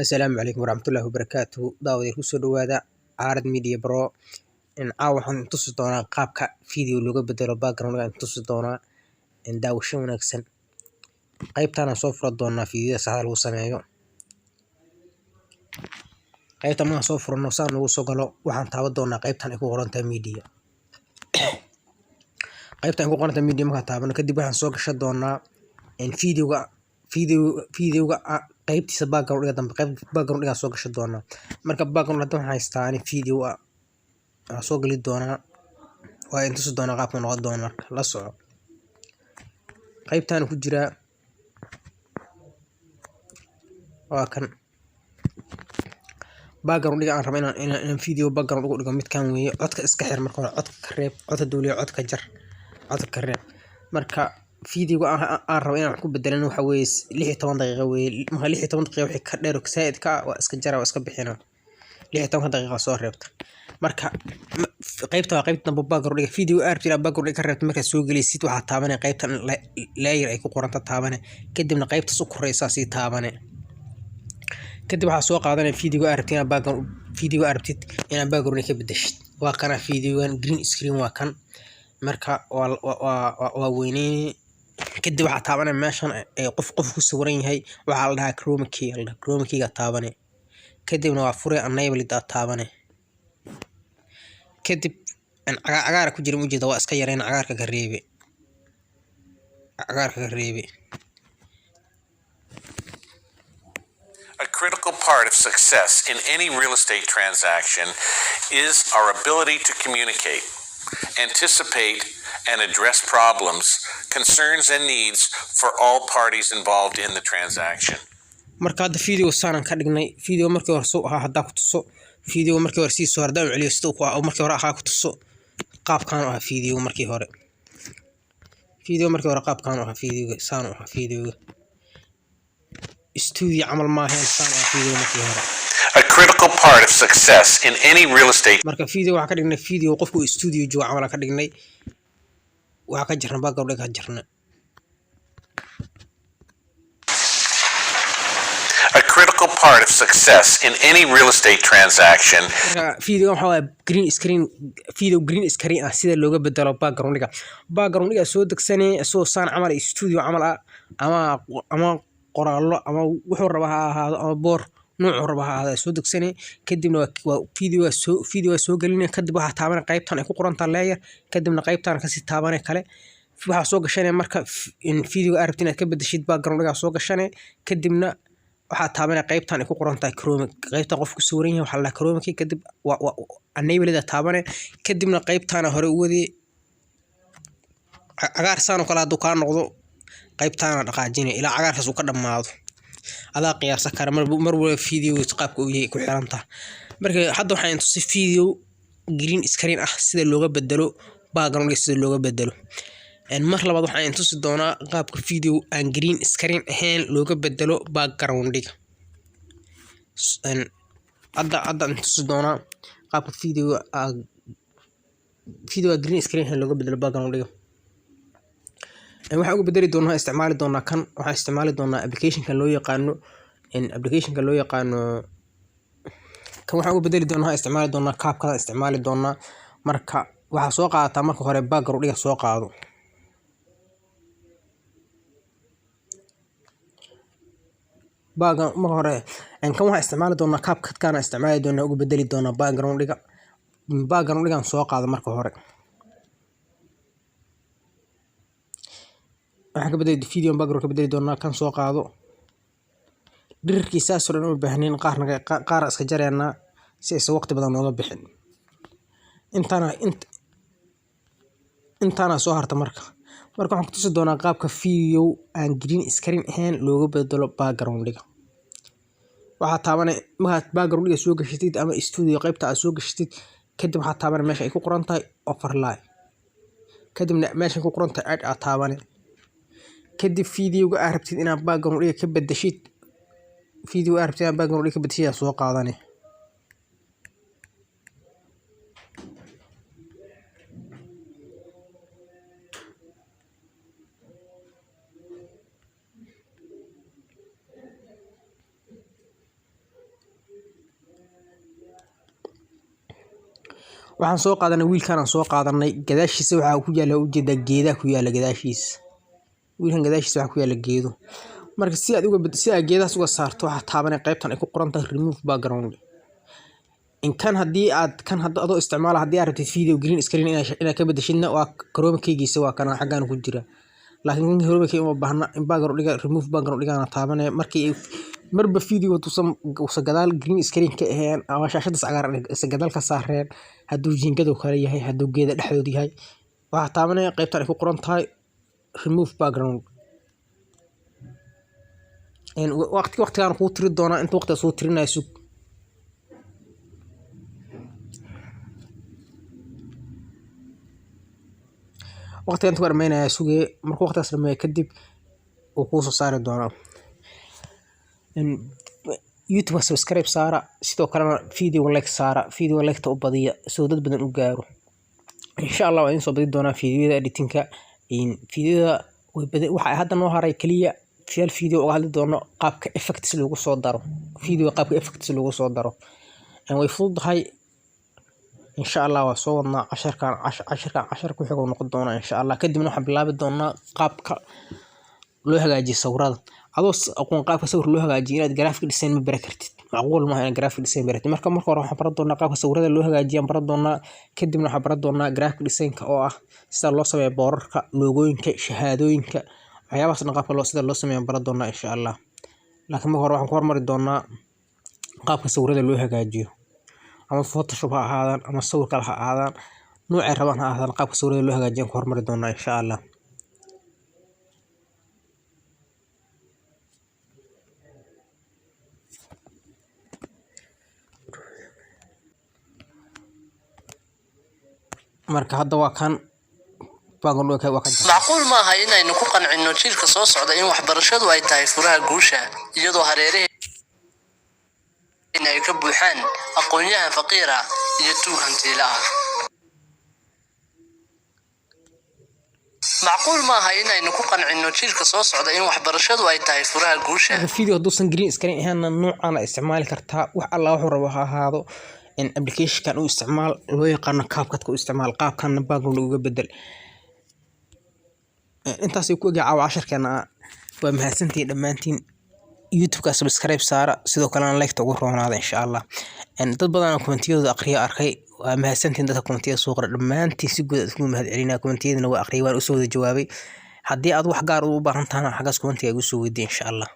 Assalaamu calaykum waraxmatullaahi wabarakaatuhu. Daawadyaal ku soo dhawaada Caarad Media Pro. Caawa waxaan tusi doonaa qaabka video looga bedelo background-ga tusi doonaa daawasho wanaagsan. Qaybtaan soo furo doonaa fiidiyada saxda lagu sameeyo. Qaybta ma soo furno saan lagu soo galo waxaan taaban doonaa qaybtan ay ku qoran tahay media. Qaybtan ku qoran tahay media marka taabano kadib waxaan soo gashan doonaa videoga qaybtiisa background-ga dambe background-ga soo gashan doonaa. Marka background hadda waxaan haystaa video soo gali doonaa waa in tusi doonaa qaabka noqon doona marka la soco. Qaybtaan ku jira waa kan background-ga aan rabo inaan video background ugu dhigo midkan weeye. Codka iska xir marka hore, codka ka reeb, codka duuliyo, codka jar, codka ka reeb. Marka video aan rabo inaan ku bedelano waxa weeye 16 daqiiqo weeye. Marka 16 daqiiqo wixii ka dheer saaid ka waa iska jara waa iska bixina. 16 daqiiqo soo reebta. Marka qaybta waa qaybta dambe background-ga video artira background-ga ka reebta marka soo galeysid waxa taabanay qaybtan layer ay ku qoranta taabanay kadibna qaybta soo koreysa si taabanay. Kadib waxa soo qaadanay video artina background video artid ina background ka bedeshid. Waa kana videogan green screen waa kan. Marka waa weynee kadib waxa taabanay meeshan ay qof ku sawiran yahay waxa la dhahaa chroma key ga taabanay. Kadibna waa furay enable da taabanay. Kadib cagaar ku jira mujida waa iska yareen cagaarka ka reebay. Cagaarka ka reebay. A critical part of success in any real estate transaction is our ability to communicate, anticipate, and address problems, concerns, and needs for all parties involved in the transaction. Marka hadda video saaran ka dhignay video markii hore soo ahaa hadda ku tuso video markii hore sii soo harda u celiyo sidoo ku markii hore ahaa ku tuso qaabkan ah video markii hore qaabkan ah video saan ah video studio amal ma ahayn saan ah video markii hore. A critical part of success in any real estate. Marka video waxa ka dhignay video qofku studio jooga amal ka dhignay waxa ka jirna background ka jirna. A critical part of success in any real estate transaction. Video waxa green screen ah sida looga bedelo background-ga. Background-ga soo degsanay soo saan amal studio amal ama qoraallo ama wuxuu rabaa ahaado ama boor nooc rabaa ahaado soo degsanay kadibna waa video soo galinay kadib waxa taabanay qaybtan ay ku qoran tahay layer kadibna qaybtan ka sii taabanay kale waxa soo gashanay marka in video arabtin aad ka bedeshid background-ga soo gashanay kadibna waxa taabanay qaybtan ay ku qoran tahay chroma qaybta qofku sawiran yahay waxa la chroma key kadib enable da taabanay kadibna qaybtan hore u wadi cagaar saan kala hadu ka noqdo qaybtan dhaqaajinay ilaa cagaarkaas uu ka dhamaado adaa qiyaas kara mar wala video qaabka uu yahay ku xiranta. Marka hadda waxaan tusi video green screen ah sida looga bedelo background-ga sida looga bedelo. Mar labaad waxaan tusi doonaa qaabka video aan green screen ahayn looga bedelo background-ga. Hadda tusi doonaa qaabka video green screen ahayn looga bedelo background-ga. Waxaan ugu bedeli doonaa isticmaali doonaa kan waxaan isticmaali doonaa application-ka loo yaqaano kan waxaan ugu bedeli doonaa isticmaali doonaa qaabka isticmaali doonaa marka waxa soo qaadataa marka hore background-ga soo qaado. Marka hore kan waxaan isticmaali doonaa qaabka kana isticmaali doonaa ugu bedeli doonaa background-ga soo qaado marka hore. waxaan ka bedeli video background ka bedeli doonaa kan soo qaado dhirkiisa soo dhan u baahneen qaar iska jareena si ay waqti badan nooga bixin intaana soo harta marka waxaan ku tusi doonaa qaabka video aan green screen ahayn looga bedelo background-ga. waxa taabanay marka background-ga soo gashatid ama studio qaybta aad soo gashatid kadib waxa taabanay meesha ay ku qoran tahay overlay kadibna meesha ku qoran tahay add taabanay kadib video-ga aad rabtid inaad background-ga ka bedeshid soo qaadanay. waxaan soo qaadanay wiilkan aan soo qaadanay gadaashiisa waxa ku yaala ujeeda geedaha ku yaala gadaashiisa wiilkan gadaashiisa waxa ku yaala geedo marka si aad geedahaas uga saarto waxa taabanay qaybtan ay ku qoran tahay remove background in kan hadii aad adoo isticmaala hadii aad rabtid video green screen inaad ka bedeshidna waa Chrome keygiisa waa kana xagaan ku jira laakiin kan Chrome key uma baahna in background dhiga remove background dhigana taabanay markii marba video tusan gadaal green screen ka ahayn ama shaashada cagaaran is gadaal ka saareen haduu jiingado kale yahay haduu geeda dhexdooda yahay waxa taabanay qaybtan ay ku qoran tahay remove background in waqtigan ku tiri doona inta waqti soo tirinayso waqtigan ku armeynaya sugee markuu waqtigaas dhameeyo kadib uu ku soo saari doona in YouTube subscribe saara sidoo kale video like ta u badiya soo dad badan u gaaro insha Allah waan soo badi doona videoda editingka in videoda waxa hadda noo haray kaliya fiil video oo hadli doono qaabka effects lagu soo daro way fududahay insha Allah waa soo wadnaa casharka ku xigo noqon doona insha Allah kadibna waxaan bilaabi doonaa qaabka loo hagaajiyo sawirada adoo aqoon qaabka sawir loo hagaajiyo inaad graphic design ma baran kartid macquul ma aha in graphic design baratid marka hore waxaan baran doonaa qaabka sawirada loo hagaajiyo baran doonaa kadibna waxaan baran doonaa graphic design oo ah sida loo sameeyo boorarka loogooyinka shahaadooyinka waxyaabahaas qaabka sida loo sameeyo baran doonaa insha Allah laakiin marka hore waxaan ku hormari doonaa qaabka sawirada loo hagaajiyo ama Photoshop ha ahaadaan ama sawir kale ha ahaadaan nooca rabaan ha ahaadaan qaabka sawirada loo hagaajiyo ku hormari doonaa insha Allah marka hadda waa kan macquul ma aha inaynu ku qancino jiilka soo socda in waxbarashadu ay tahay furaha guusha iyadoo hareeraheena ay ka buuxaan aqoonyahan faqiira iyo tuug hantiila ah macquul ma aha inaynu ku qancino jiilka soo socda in waxbarashadu ay tahay furaha guusha video haduusan green screen ahayn noocan isticmaali kartaa wax Allah wuxuu rabo ha ahaado in application kan uu isticmaal loo yaqaan CapCut ku isticmaal qaabkan background uga bedel intaas ay ku gaacaw casharkeena waa mahadsantiin dhamaantiin YouTube ka subscribe saara sidoo kale like ta ugu roonaada insha Allah dad badan commentiyada akhriya arkay waa mahadsantiin dadka commentiyada soo qora dhamaantiin si guud isku mahad celinaa commentiyada waa akhriya waan u soo jawaabay haddii aad wax gaar u baahan tahay xagaas commentiga igu soo weydiin insha Allah